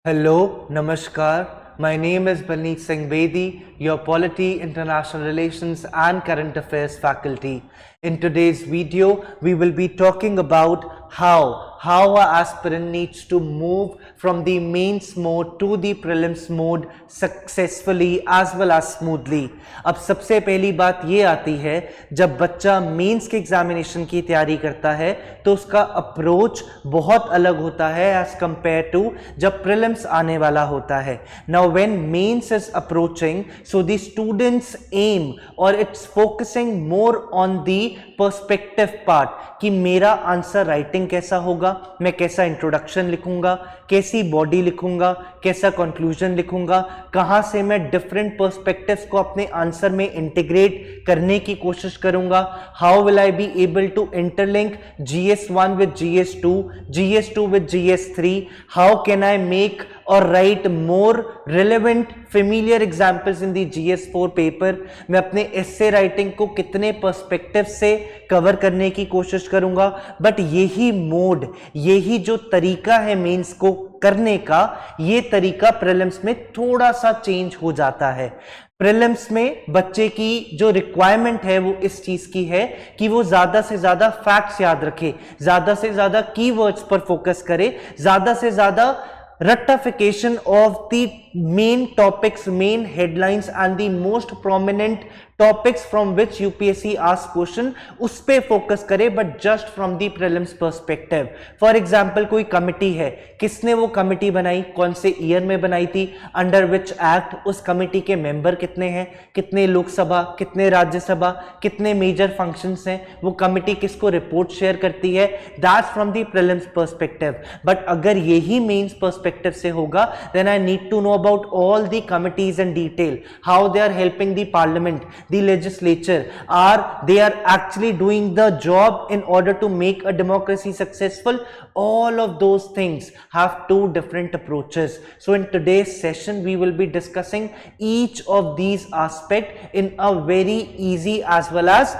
Hello, Namaskar. My name is Balneet Singh Bedi, your Polity, International Relations and Current Affairs faculty. In today's video, we will be talking about how an aspirant needs to move from the mains mode to the prelims mode successfully as well as smoothly. अब सबसे पहली बात ये आती है, जब बच्चा mains के एग्जामिनेशन की तैयारी करता है तो उसका अप्रोच बहुत अलग होता है एज कंपेयर टू जब प्रीलिम्स आने वाला होता है. Now when mains is approaching, so the students aim और it's focusing more on the perspective part कि मेरा आंसर राइटिंग कैसा होगा, मैं कैसा इंट्रोडक्शन लिखूंगा, कैसी बॉडी लिखूंगा, कैसा कंक्लूजन लिखूंगा, कहां से मैं डिफरेंट पर्सपेक्टिव्स को अपने आंसर में इंटीग्रेट करने की कोशिश करूंगा, how will I be able to interlink GS1 with GS2, GS2 with GS3, how can I make or write more relevant familiar examples in the GS4 paper, मैं अपने एस्से writing को कितने पर्सपेक्टिव से कवर करने की कोशिश करूंगा. बट यही मोड, यही जो तरीका है मेंस को करने का, ये तरीका प्रीलिम्स में थोड़ा सा चेंज हो जाता है. प्रीलिम्स में बच्चे की जो रिक्वायरमेंट है वो इस चीज की है कि वो ज्यादा से ज्यादा फैक्ट्स याद रखे, ज्यादा से ज्यादा कीवर्ड्स पर फोकस करे, ज्यादा से ज्यादा rectification of the main topics, main headlines and the most prominent topics from which UPSC asks question, उस पे फोकस करे, but just from the prelims perspective. For example कोई कमिटी है, किसने वो कमिटी बनाई, कौन से ईयर में बनाई थी, अंडर विच एक्ट, उस कमिटी के मेंबर कितने हैं, कितने लोकसभा, कितने राज्यसभा, कितने मेजर फंक्शंस हैं, वो कमिटी किसको रिपोर्ट शेयर करती है, that's from the prelims perspective. But अगर यही मेंस पर्सपेक्टिव से होगा, then I need to know about all the committees in detail, how they are helping the parliament, the legislature, they are actually doing the job in order to make a democracy successful. All of those things have two different approaches. So in today's session we will be discussing each of these aspects in a very easy as well as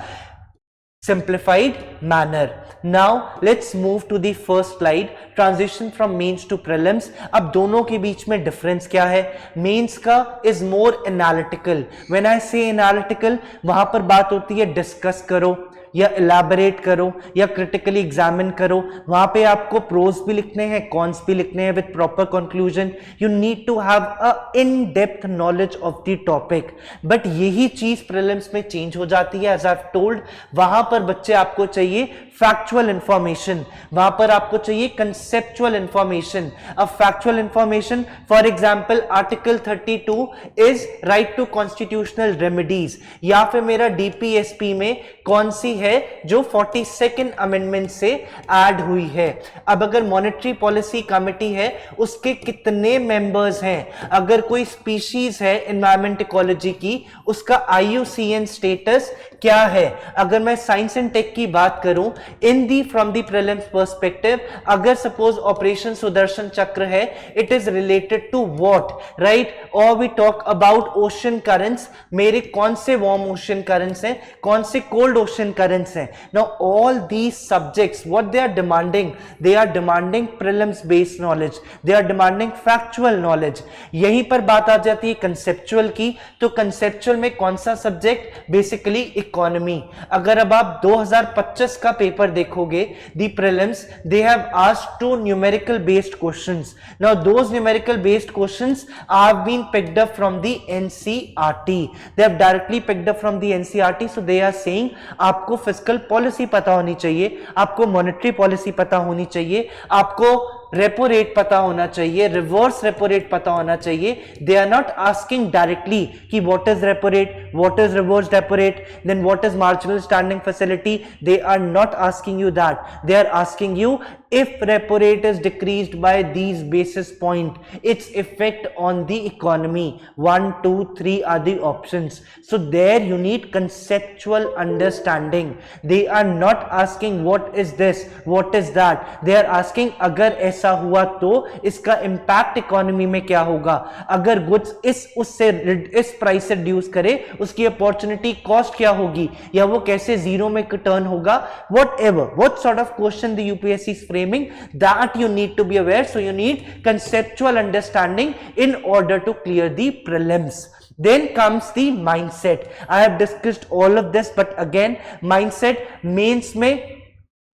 simplified manner. Now let's move to the first slide, transition from mains to prelims. अब दोनों के बीच में difference क्या है? Mains का is more analytical. When I say analytical, वहां पर बात होती है डिस्कस करो या इलैबोरेट करो या क्रिटिकली एग्जामिन करो. वहां पे आपको प्रोज भी लिखने हैं, कॉन्स भी लिखने हैं with proper conclusion. You need to have a in depth knowledge of the topic. But यही चीज प्रीलिम्स में चेंज हो जाती है. एज आई हैव टोल्ड, वहां पर बच्चे आपको चाहिए फैक्चुअल इंफॉर्मेशन, वहां पर आपको चाहिए कंसेप्चुअल इंफॉर्मेशन. अब factual information, for example article 32 is right to constitutional remedies, या फिर मेरा डीपीएसपी में कौन सी है जो 42nd अमेंडमेंट से ऐड हुई है. अब अगर मॉनेटरी पॉलिसी कमेटी है, उसके कितने मेंबर्स हैं, अगर कोई स्पीशीज है एनवायरमेंट इकोलॉजी की, उसका IUCN स्टेटस क्या है. अगर मैं साइंस एंड टेक की बात करूं, in the from the prelims perspective, अगर सपोज ऑपरेशन सुदर्शन चक्र है, it is related to what, right? और we talk about ocean currents, मेरे कौन से वार्म ओशन करंट्स हैं, कौन से कोल्ड ओशन करंट्स हैं. Now all these subjects, what they are demanding, they are demanding prelims based knowledge, they are demanding factual knowledge. यहीं पर बात आ जाती है कंसेप्चुअल की. तो कंसेप्चुअल में कौन सा सब्जेक्ट? Basically economy. अगर अब आप 2025 का पेपर देखोगे, the prelims, they have asked two numerical based questions. Now those numerical based questions have been picked up from the NCERT. They have directly picked up from the NCERT. So they are saying आपको fiscal policy पता होनी चाहिए, आपको monetary policy पता होनी चाहिए, आपको repo rate पता होना चाहिए, रिवर्स रेपो रेट पता होना चाहिए. They are not asking directly कि what is repo rate, what is reverse repo rate, then what is marginal standing facility. They are not asking you that. They are asking you if repo rate is decreased by these basis point, its effect on the economy. 1, 2, 3 are the options. So there you need conceptual understanding. They are not asking what is this, what is that. They are asking अगर ऐसा हुआ तो इसका impact economy में क्या होगा, अगर goods इस प्राइस से reduce करे उसकी अपॉर्चुनिटी कॉस्ट क्या होगी, या वो कैसे जीरो में टर्न होगा, what sort of question the UPSC is framing, that you need to be aware. So you need conceptual understanding in order to clear the prelims. Then comes the mindset. I have discussed all of this, but again, mindset mains mein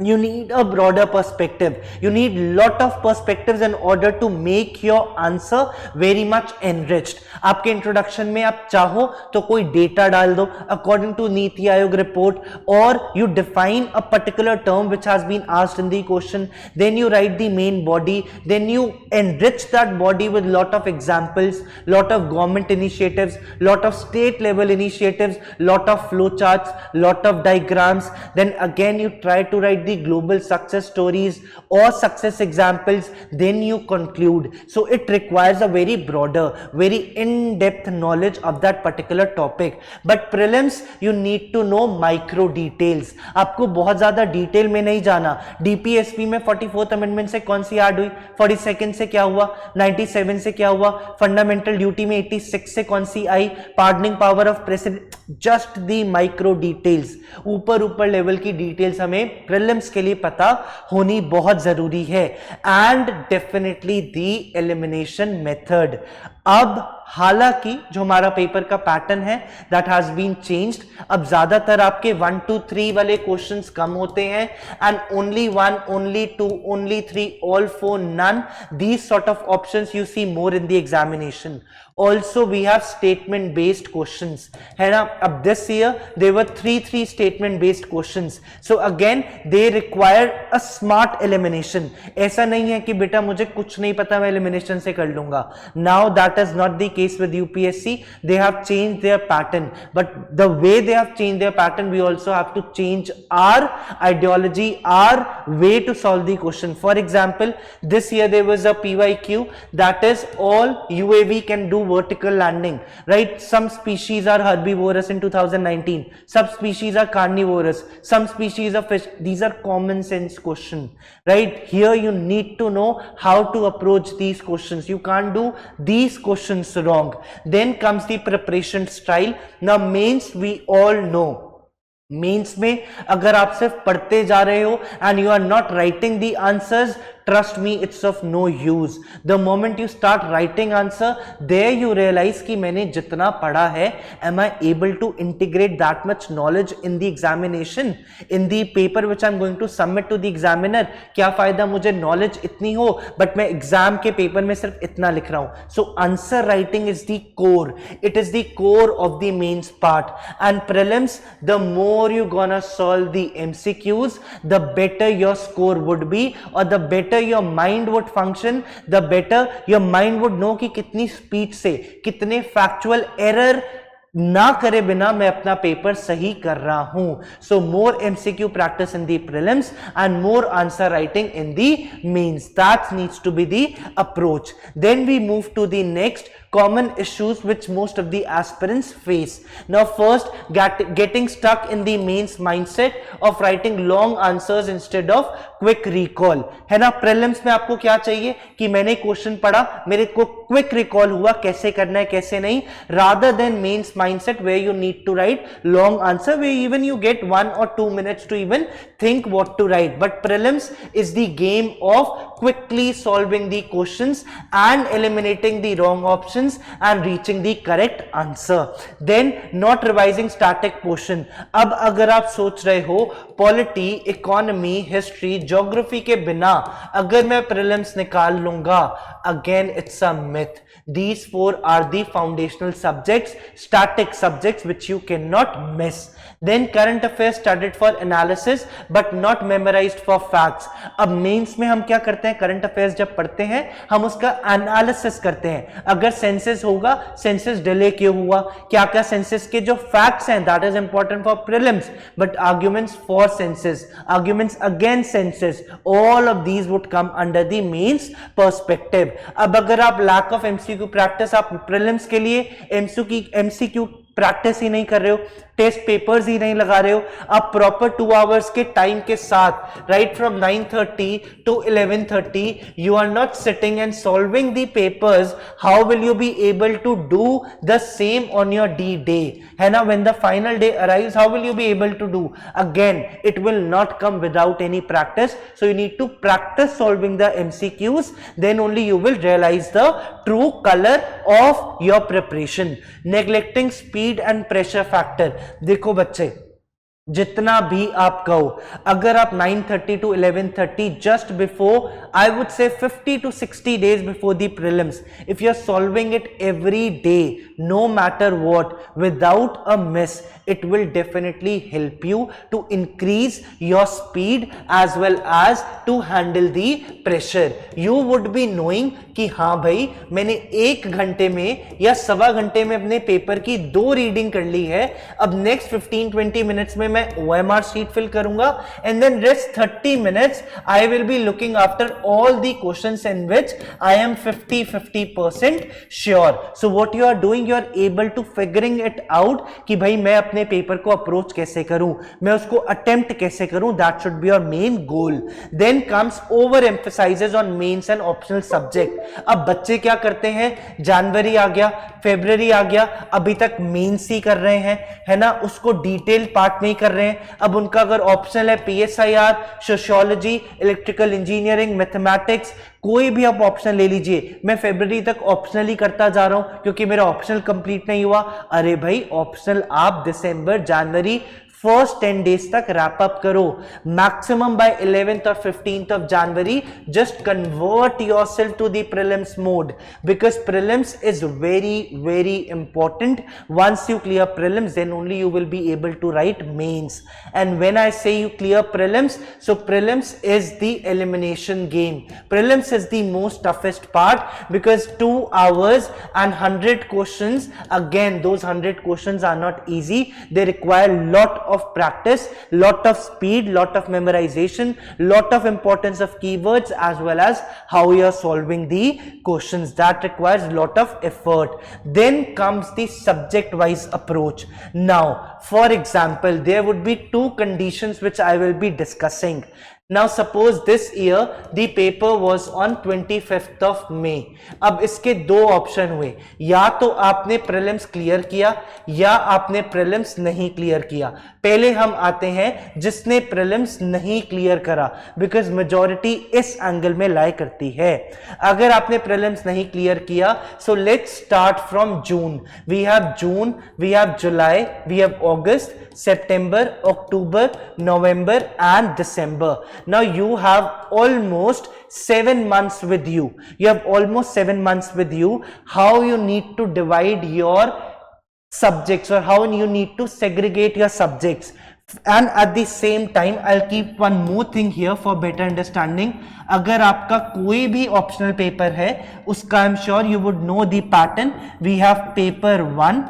you need a broader perspective. You need lot of perspectives in order to make your answer very much enriched. आपके introduction में आप चाहो तो कोई data डाल दो according to NITI Aayog report, or you define a particular term which has been asked in the question, then you write the main body, then you enrich that body with lot of examples, lot of government initiatives, lot of state level initiatives, lot of flowcharts, lot of diagrams. Then again you try to write the global success stories or success examples, then you conclude. So it requires a very broader, very in-depth knowledge of that particular topic. But prelims, you need to know micro details. आपको बहुत ज्यादा detail में नहीं जाना. DPSP में 44th amendment से कौन सी add हुई, 42nd से क्या हुआ, 97 से क्या हुआ, फंडामेंटल ड्यूटी में 86 से कौन सी आई, pardoning power of president, just the micro details, ऊपर लेवल की डिटेल्स हमें प्रीलिम्स के लिए पता होनी बहुत जरूरी है. And definitely the elimination method. अब हालांकि जो हमारा पेपर का पैटर्न है दैट हैज बीन चेंज्ड. अब ज्यादातर आपके 1 2 3 वाले क्वेश्चंस कम होते हैं, and only 1, only 2, only 3, all 4, none. These sort of options you see more in the examination. Also we have statement based questions, है ना. अब this year there were 3 statement based questions. So again they require a smart elimination. ऐसा नहीं है कि बेटा मुझे कुछ नहीं पता मैं elimination से कर लूंगा. Now that is not the case with UPSC. They have changed their pattern, but the way they have changed their pattern, we also have to change our ideology, our way to solve the question. For example, this year there was a PYQ that is all UAV can do vertical landing, right? Some species are herbivorous in 2019, some species are carnivorous, some species are fish. These are common sense questions, right? Here you need to know how to approach these questions. You can't do these questions wrong. Then comes the preparation style. Now mains, we all know mains में अगर आप सिर्फ पढ़ते जा रहे हो and you are not writing the answers, trust me, it's of no use. The moment you start writing answer, there you realize कि मैंने जितना पढ़ा है, am I able to integrate that much knowledge in the examination, in the paper which I'm going to submit to the examiner? क्या फायदा मुझे knowledge इतनी हो but मैं exam के paper में सिर्फ इतना लिख रहा हूँ. So answer writing is the core. It is the core of the mains part. And prelims, the more you gonna solve the MCQs, the better your score would be, or the better your mind would function, the better your mind would know कि कितनी speed से, कितने factual error ना करे बिना मैं अपना paper सही कर रहा हूं. सो मोर MCQ practice in the prelims and more answer writing in the mains. That needs to be the approach. Then we move to the next common issues which most of the aspirants face. Now first, getting stuck in the mains mindset of writing long answers instead of quick recall, है ना. prelims में आपको क्या चाहिए कि मैंने question पढ़ा, मेरे को क्विक रिकॉल हुआ कैसे करना है कैसे नहीं, rather than mains mindset where you need to write long answer where even you get 1 or 2 minutes to even think what to write. But prelims is the game of quickly solving the questions and eliminating the wrong options and reaching the correct answer. Then not revising static portion. अब अगर आप सोच रहे हो polity, economy, history, geography के बिना अगर मैं प्रीलिम्स निकाल लूंगा, again it's a myth. These 4 are the foundational subjects, static subjects which you cannot miss. Then current affairs studied for analysis but not memorized for facts. अब mains में हम क्या करते हैं, करंट अफेयर्स जब पढ़ते हैं हम उसका एनालिसिस करते हैं. अगर सेंसस होगा, सेंसस डिले क्यों हुआ, क्या क्या सेंसस के जो फैक्ट्स हैं, that is important for prelims. But arguments for census, arguments against census, all of these would come under the mains perspective. अब अगर आप लैक ऑफ MCQ प्रैक्टिस, आप प्रीलिम्स के लिए MCQ प्रैक्टिस ही नहीं कर रहे हो, टेस्ट पेपर्स ही नहीं लगा रहे हो, आप प्रॉपर 2 आवर्स के टाइम के साथ right from 9:30 to 11:30 you are not sitting and solving the papers, how will you be able to do the same on your D day? है ना, when the final day arrives, how will you be able to do? Again, it will not come without any practice, so you need to practice solving the MCQs, then only you will realize the true color of your preparation. Neglecting speed and pressure factor, देखो बच्चे, जितना भी आप कहो, अगर आप 9:30 to 11:30 just before, I would say 50 to 60 days before the prelims, if you're solving it every day, no matter what, without a miss, it will definitely help you to increase your speed as well as to handle the pressure. You would be knowing कि हाँ भाई, मैंने 1 घंटे में या 1.25 घंटे में अपने पेपर की 2 रीडिंग कर ली है, अब नेक्स्ट 15-20 मिनट्स में मैं OMR शीट फिल करूंगा, and then rest 30 minutes I will be looking after all the questions in which I am 50% sure. So what you are doing, you are able to figuring it out कि भाई मैं अपने paper को approach कैसे करूं, मैं उसको attempt कैसे करूं, that should be your main goal. Then comes over emphasises on mains and optional subject. अब बच्चे क्या करते हैं, जनवरी आ गया, फरवरी आ गया, अभी तक मेंस ही कर रहे हैं, है ना, उसको डिटेल पार्ट नहीं कर रहे हैं. अब उनका अगर ऑप्शनल है PSIR, sociology, electrical engineering, mathematics, कोई भी आप ऑप्शन ले लीजिए. मैं फरवरी तक ऑप्शनल ही करता जा रहा हूं क्योंकि मेरा ऑप्शनल कंप्लीट नहीं हुआ. अरे भाई, ऑप्शनल आप दिसंबर, जनवरी, फर्स्ट 10 days तक रैप अप करो. मैक्सिमम बाय 11th और 15th of January, just convert yourself to the prelims mode, because prelims is very important. Once you clear prelims, then only you will be able to write mains. And when I say you clear prelims, so prelims is the elimination game. Prelims is the most toughest part, because 2 hours and 100 questions, again those 100 questions are not easy. They require lot of practice, lot of speed, lot of memorization, lot of importance of keywords, as well as how you are solving the questions. That requires lot of effort. Then comes the subject wise approach. Now, for example, there would be 2 conditions which I will be discussing. Now suppose this year the paper was on 25th of May. अब इसके 2 option हुए, या तो आपने prelims clear किया या आपने prelims नहीं क्लियर किया. पहले हम आते हैं जिसने प्रीलिम्स नहीं क्लियर करा, बिकॉज मेजॉरिटी इस एंगल में लाई करती है. अगर आपने प्रीलिम्स नहीं क्लियर किया, so let's start from June. We have June, we have July, we have August, September, October, November and December. Now you have almost 7 months with you. You have almost 7 months with you. How you need to divide your subjects, or how you need to segregate your subjects. And at the same time, I'll keep one more thing here for better understanding. अगर आपका कोई भी optional paper है, उसका I'm sure you would know the pattern. We have paper 1.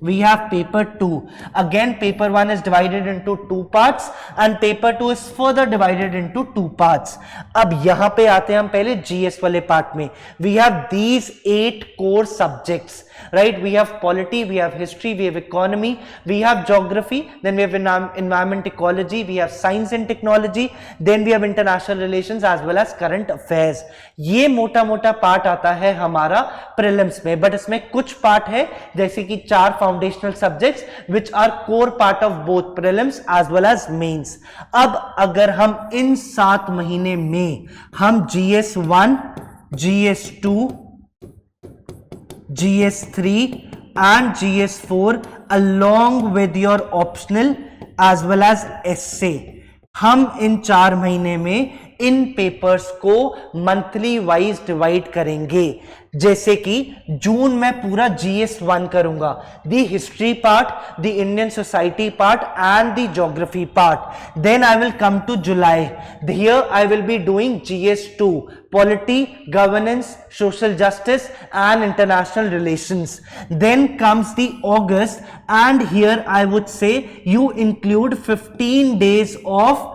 We have paper 2. Again, paper 1 is divided into 2 parts and paper 2 is further divided into 2 parts. अब यहां पे आते हैं हम पहले GS वाले पार्ट में. We have these 8 core subjects, right? We have polity, we have history, we have economy, we have geography, then we have environment ecology, we have science and technology, then we have international relations as well as current affairs. ये मोटा मोटा part आता है हमारा prelims में, but इसमें कुछ part है जैसे कि 4 foundational subjects which are core part of both prelims as well as mains. अब अगर हम इन 7 महीने में हम GS1, GS2, GS3 and GS4 along with your optional as well as essay, हम इन 4 महीने में इन पेपर्स को मंथली वाइज डिवाइड करेंगे. जैसे कि जून में पूरा GS1 करूंगा, the history part, the Indian society part and the geography part. Then I will come to July. Here I will be doing GS2, polity, governance, social justice and international relations. Then comes the August, and here I would say you include 15 days of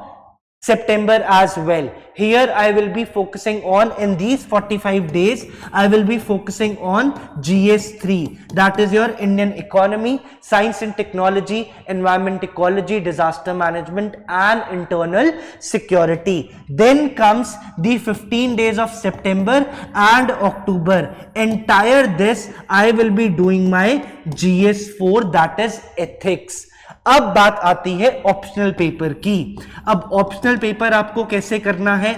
September as well. Here I will be focusing on, in these 45 days, I will be focusing on GS3, that is your Indian economy, science and technology, environment ecology, disaster management and internal security. Then comes the 15 days of September and October. Entire this I will be doing my GS4, that is ethics. अब बात आती है optional paper की. अब optional paper आपको कैसे करना है?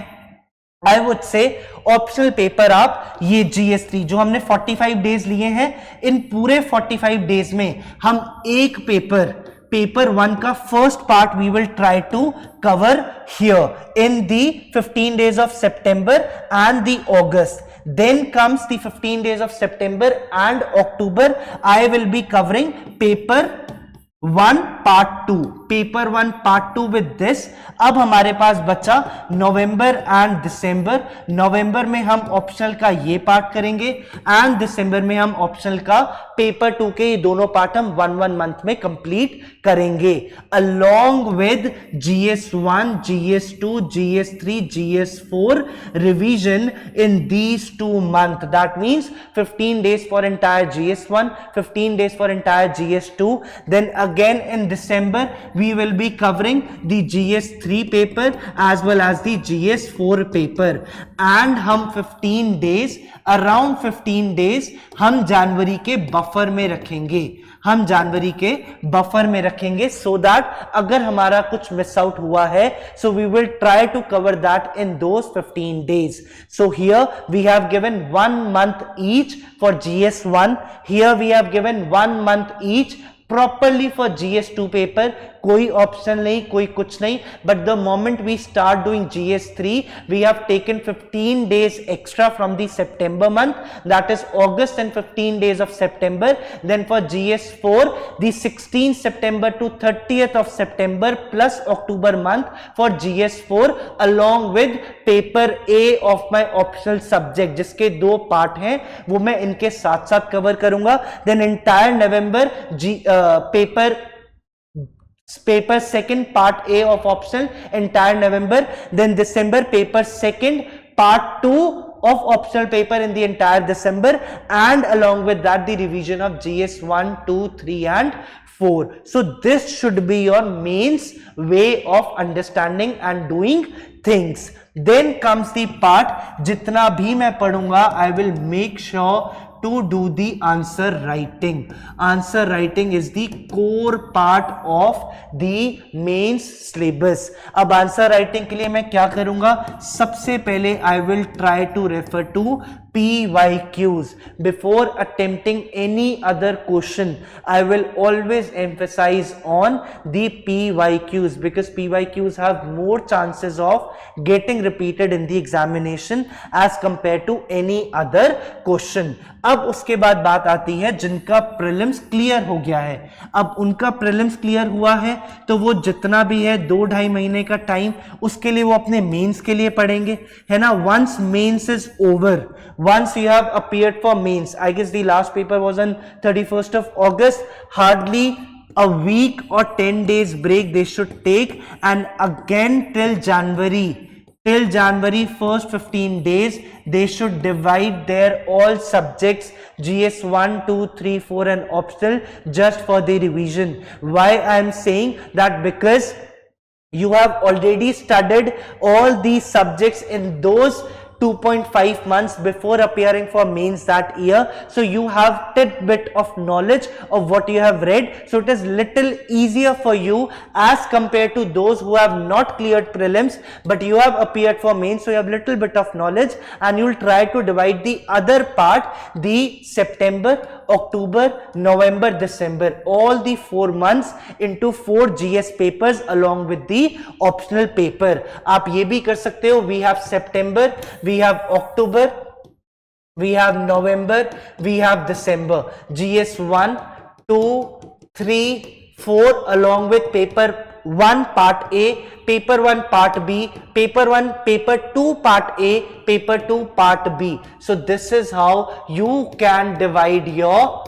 I would say optional paper आप ये GS3 जो हमने 45 डेज लिए हैं, इन पूरे 45 डेज में हम एक पेपर 1 का first part we will try to cover here in the 15 days of September and the August. Then comes the 15 days of September and October. I will be covering paper 1 part 2, paper 1 part 2 with this. अब हमारे पास बचा नवंबर and दिसंबर. नवंबर में हम optional का ये part करेंगे and दिसंबर में हम ऑप्शनल का पेपर 2 के ये दोनों पार्ट हम 1 मंथ में कंप्लीट करेंगे, along with GS1, GS2, GS3, GS4 revision in these 2 months. That means 15 days for entire GS1, 15 days for entire GS2. Then again in December we will be covering the GS3 paper as well as the GS4 paper. And हम 15 days, around 15 days हम जनवरी के buffer में रखेंगे, हम जनवरी के buffer में रखेंगे, so that अगर हमारा कुछ मिस आउट हुआ है, so we will try to cover that in those 15 days. So here we have given 1 month each for GS1, here we have given 1 month each properly for GS2 paper. कोई option नहीं, कोई कुछ नहीं, but the moment we start doing GS3 we have taken 15 days extra from the September month, that is August, and 15 days of September. Then for GS4 the 16th September to 30th of September plus October month for GS4 along with paper A of my optional subject, जिसके 2 part हैं वो मैं इनके साथ साथ cover करूंगा. Then entire November paper second part A of optional, entire November. Then December paper second part 2 of optional paper in the entire December, and along with that the revision of GS1, 2, 3 and 4. So this should be your mains way of understanding and doing things. Then comes the part, जितना भी मैं पढ़ूंगा I will make sure to do the answer writing. Answer writing is the core part of the mains syllabus. अब answer writing के लिए मैं क्या करूंगा? सबसे पहले I will try to refer to PYQs. Before attempting any other question, I will always emphasize on the PYQs because PYQs have more chances of getting repeated in the examination as compared to any other question. अब उसके बाद बात आती है जिनका prelims clear हो गया है. अब उनका प्रीलिम्स क्लियर हुआ है तो वो जितना भी है 2-2.5 महीने का टाइम, उसके लिए वो अपने मेंस के लिए पढ़ेंगे, है ना. Once mains is over, once you have appeared for mains, I guess the last paper was on 31st of August, hardly a week or 10 days break they should take, and again till January first 15 days they should divide their all subjects GS1, 2, 3, 4 and optional just for the revision. Why I am saying that? Because you have already studied all these subjects in those 2.5 months before appearing for mains that year, so you have tidbit of knowledge of what you have read, so it is little easier for you as compared to those who have not cleared prelims but you have appeared for mains, so you have little bit of knowledge and you will try to divide the other part, the September, October, November, December, all the 4 months into 4 GS papers along with the optional paper. आप ये भी कर सकते हो, we have September, we have October, we have November, we have December, GS1, 2, 3, 4 along with paper 1 part A, paper 1 part B, paper 1, paper 2 part A, paper 2 part B. So this is how you can divide your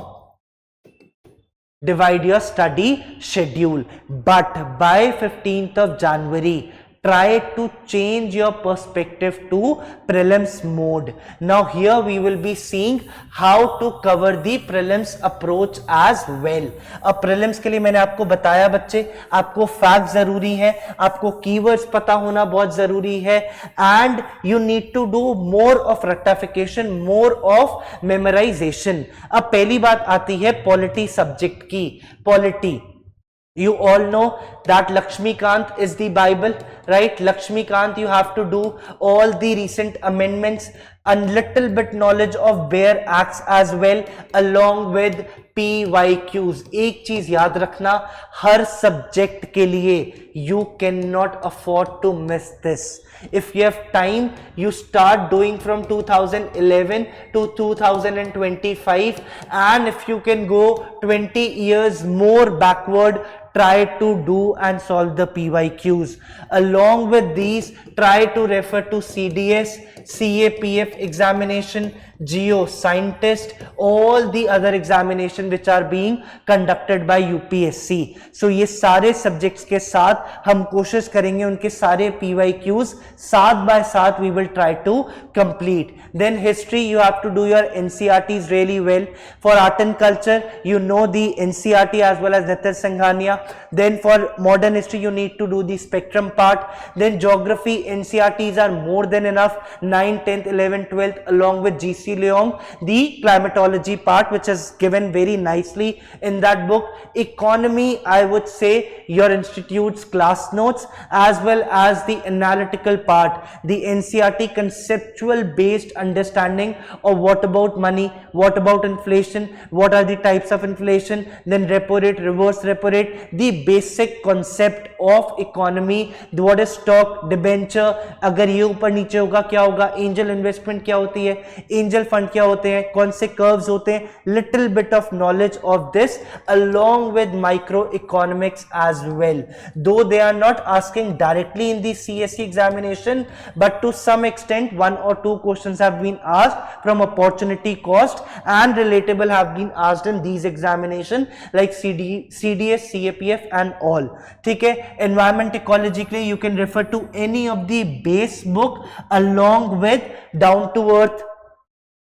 study schedule. But by 15th of January try to change your perspective to prelims mode. Now here we will be seeing how to cover the prelims approach as well. अब prelims के लिए मैंने आपको बताया बच्चे, आपको facts जरूरी है, आपको keywords पता होना बहुत जरूरी है, and you need to do more of rectification, more of memorization. अब पहली बात आती है polity subject की. Polity, you all know that Lakshmikant is the Bible, right? Lakshmikant, you have to do all the recent amendments, a little bit knowledge of bare acts as well, along with PYQs. एक चीज याद रखना, हर subject के लिए you cannot afford to miss this. If you have time, you start doing from 2011 to 2025, and if you can go 20 years more backward, try to do and solve the PYQs. Along with these, try to refer to CDS, CAPF examination, Geo Scientist, all the other examination which are being conducted by UPSC. So ये सारे subjects के साथ हम कोशिश करेंगे उनके सारे PYQs साथ by साथ we will try to complete. Then history, you have to do your NCRTs really well. For art and culture, you know the NCRT as well as Nitin Singhania. Then for modern history, you need to do the spectrum part. Then geography, NCRTs are more than enough, 9th, 10th, 11th, 12th, along with GC Leong, the climatology part which is given very nicely in that book. Economy, I would say your institute's class notes as well as the analytical part, the NCRT conceptual based understanding of what about money, what about inflation, what are the types of inflation, then repo rate, reverse repo rate, the basic concept of economy, what is stock, debenture, अगर ये ऊपर नीचे होगा क्या होगा, angel investment क्या होती है, angel fund क्या होते हैं, कौन से curves होते हैं, little bit of knowledge of this along with microeconomics as well. Though they are not asking directly in the CSE examination, but to some extent one or two questions have been asked from opportunity cost and relatable have been asked in these examination like CDS, CAPF and all. ठीक है, environment ecology के लिए you can refer to any of the base book along with down to earth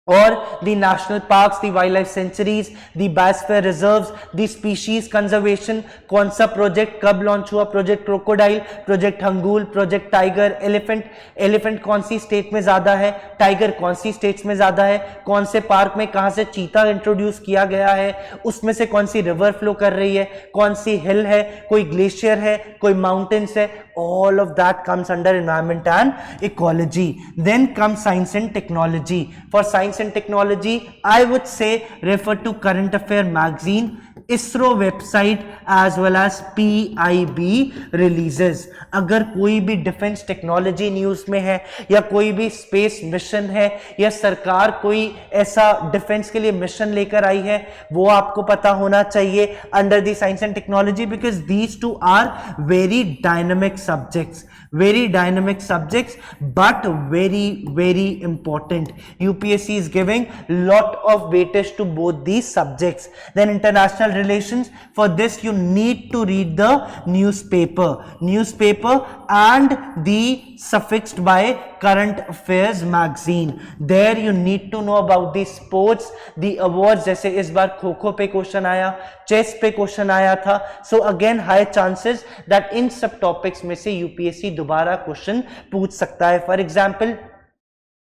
or the national parks, the wildlife sanctuaries, the biosphere reserves, the species conservation, कौन सा project कब launch हुआ, project crocodile, project hangul, project tiger, elephant कौन सी state में ज़्यादा है, tiger कौन सी states में ज़्यादा है, कौन से park में कहाँ से चीता introduce किया गया है, उसमें से कौन सी river flow कर रही है, कौन सी hill है, कोई glacier है, कोई mountains है, all of that comes under environment and ecology. Then comes science and technology. For science and technology, I would say refer to Current Affair magazine, ISRO website as well as PIB releases. अगर कोई भी defence technology news में है या कोई भी space mission है या सरकार कोई ऐसा डिफेंस के लिए मिशन लेकर आई है, वो आपको पता होना चाहिए under the science and technology, because these two are very dynamic subjects, very dynamic subjects but very important. UPSC is giving lot of weightage to both these subjects. Then international relations, for this you need to read the newspaper and the suffixed by current affairs magazine. There you need to know about the sports, the awards, जैसे इस बार खो खो पे question आया, chess पे question आया था. So again high chances that इन सब topics में से UPSC दोबारा क्वेश्चन पूछ सकता है. For example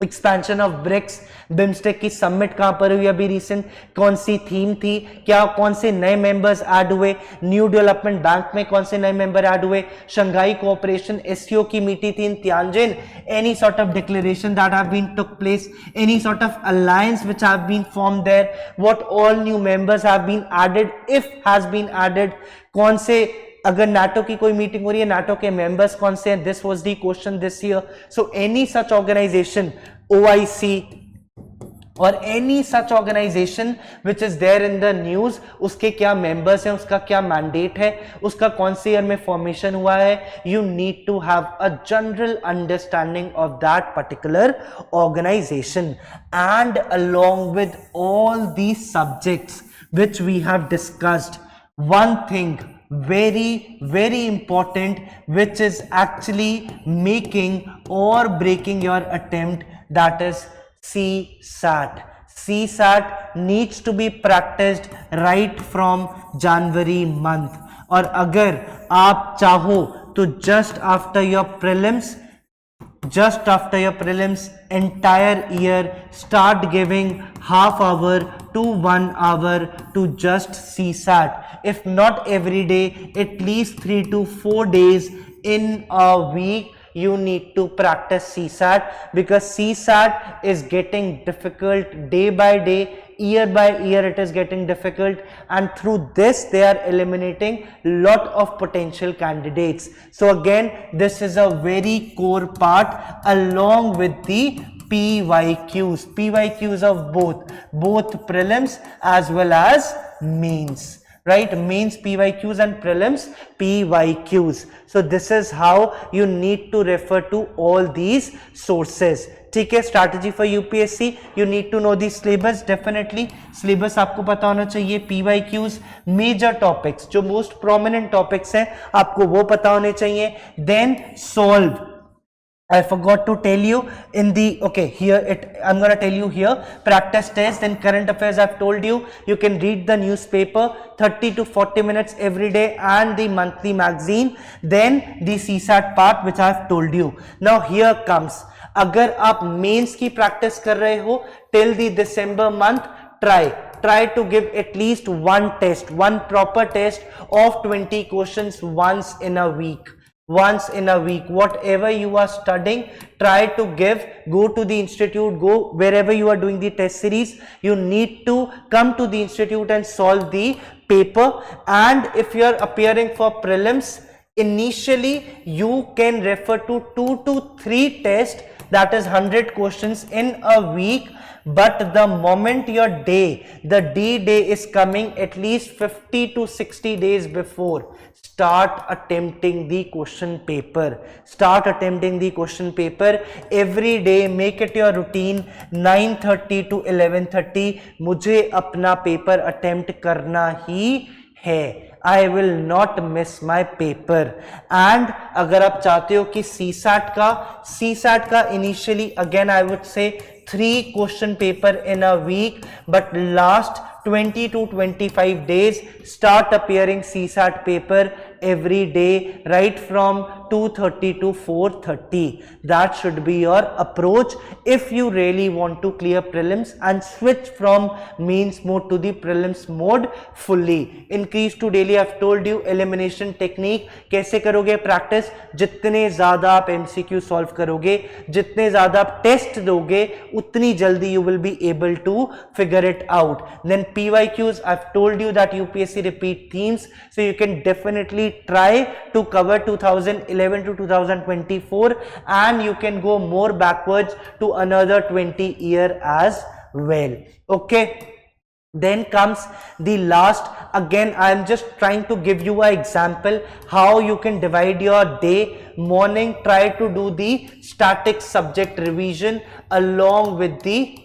expansion of BRICS, BIMSTEC की समिट कहां पर हुई अभी रिसेंट, कौन सी थीम थी, क्या कौन से नए मेंबर्स ऐड हुए, न्यू डेवलपमेंट बैंक में कौन से नए मेंबर ऐड हुए, शंघाई कोऑपरेशन एससीओ की मीटिंग थी in Tianjin, any sort of declaration that have been took place, any sort of alliance which have been formed there, what all new members have been added, if has been added, कौन से, अगर NATO की कोई meeting हो रही है NATO के members कौन से हैं, this was the question this year. So any such organisation, OIC और any such organisation which is there in the news, उसके क्या मेंबर्स हैं, उसका क्या मैंडेट है, उसका कौन से ईयर में फॉर्मेशन हुआ है, you need to have a general understanding of that particular organisation. And along with all these subjects which we have discussed, one thing very important, which is actually making or breaking your attempt, that is CSAT. CSAT needs to be practiced right from January month. और अगर आप चाहो तो just after your prelims, entire year, start giving half hour to 1 hour to just CSAT. If not every day, at least 3 to 4 days in a week, you need to practice CSAT, because CSAT is getting difficult day by day, year by year it is getting difficult, and through this they are eliminating lot of potential candidates. So again, this is a very core part along with the PYQs of both prelims as well as mains. Right, mains PYQs and prelims PYQs. So this is how you need to refer to all these sources. ठीक है, strategy for UPSC, you need to know the syllabus. Definitely syllabus आपको पता होना चाहिए. PYQs, major topics, जो most prominent topics हैं आपको वो पता होने चाहिए. Then solve. I forgot to tell you in the, okay, here I'm going to tell you here, practice test. Then current affairs, I've told you, you can read the newspaper 30 to 40 minutes every day and the monthly magazine. Then the CSAT part, which I've told you. Now here comes, अगर आप mains की practice कर रहे हो till the December month, try to give at least one proper test of 20 questions once in a week. Whatever you are studying, try to go to the institute, go wherever you are doing the test series, you need to come to the institute and solve the paper. And if you are appearing for prelims, initially you can refer to 2 to 3 tests, that is 100 questions in a week. But the moment your the D-Day is coming, at least 50 to 60 days before, start attempting the question paper. Every day, make it your routine. 9:30 to 11:30 मुझे अपना paper attempt करना ही है. I will not miss my paper. And अगर आप चाहते हो कि CSAT का initially, again I would say 3 question paper in a week, but last 20 to 25 days start appearing CSAT paper every day, right from 2:30 to 4:30. That should be your approach if you really want to clear prelims and switch from mains mode to the prelims mode fully. Increase to daily, I've told you elimination technique कैसे करोगे practice. जितने ज़्यादा आप MCQ solve करोगे, जितने ज़्यादा आप test दोगे, उतनी जल्दी you will be able to figure it out. Then PYQs, I've told you that UPSC repeat themes, so you can definitely try to cover 2011 to 2024, and you can go more backwards to another 20 year as well. Okay, then comes the last. Again, I am just trying to give you an example how you can divide your day. Morning, try to do the static subject revision along with the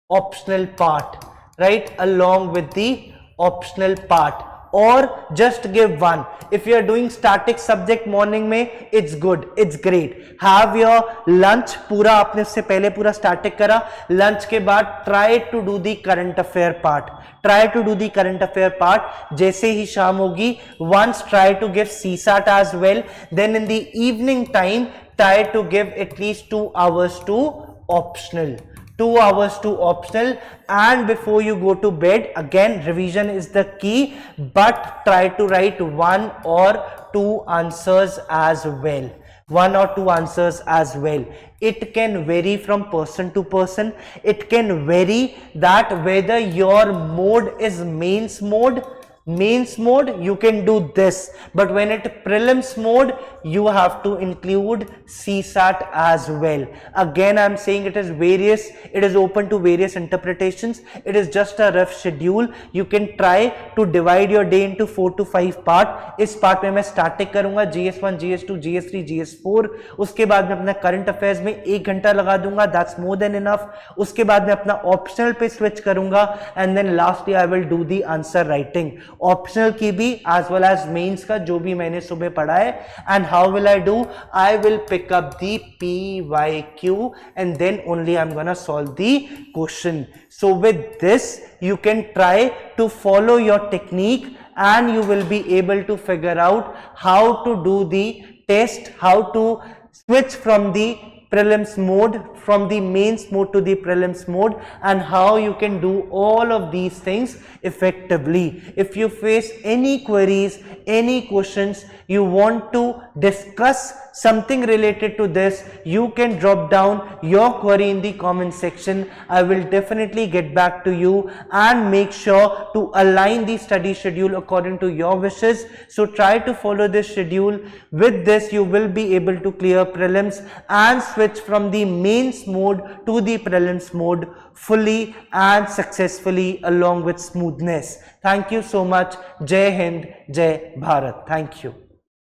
optional part, right? Along with the optional part, or just give one. If you are doing static subject morning में, it's good, it's great. Have your lunch, पूरा आपने उससे पहले पूरा static करा, lunch के बाद try to do the current affair part. जैसे ही शाम होगी, once try to give CSAT as well. Then in the evening time, try to give at least 2 hours to optional. And before you go to bed, again revision is the key, but try to write 1 or 2 answers as well. It can vary from person to person. It can vary that whether your mode is mains mode, you can do this, but when it prelims mode, you have to include CSAT as well. Again, I'm saying it is open to various interpretations. It is just a rough schedule. You can try to divide your day into 4 to 5 part. इस part में मैं static करूंगा, GS1, GS2, GS3, GS4. उसके बाद में अपना current affairs में 1 घंटा लगा दूंगा, दैट्स मोर देन इनफ. उसके बाद में अपना ऑप्शनल पे स्विच करूंगा and then lastly I will do the answer writing. Optional की भी एज वेल एज मेंस का जो भी मैंने सुबह पढ़ा है. And how will I do? I will pick up the PYQ and then only I'm gonna solve the question. So with this you can try to follow your technique and you will be able to figure out how to do the test, how to switch from the prelims mode, from the mains mode to the prelims mode, and how you can do all of these things effectively. If you face any queries, any questions, you want to discuss something related to this, you can drop down your query in the comment section. I will definitely get back to you and make sure to align the study schedule according to your wishes. So try to follow this schedule. With this you will be able to clear prelims and switch from the mains mode to the prelims mode fully and successfully along with smoothness. Thank you so much. Jai Hind, Jai Bharat. Thank you.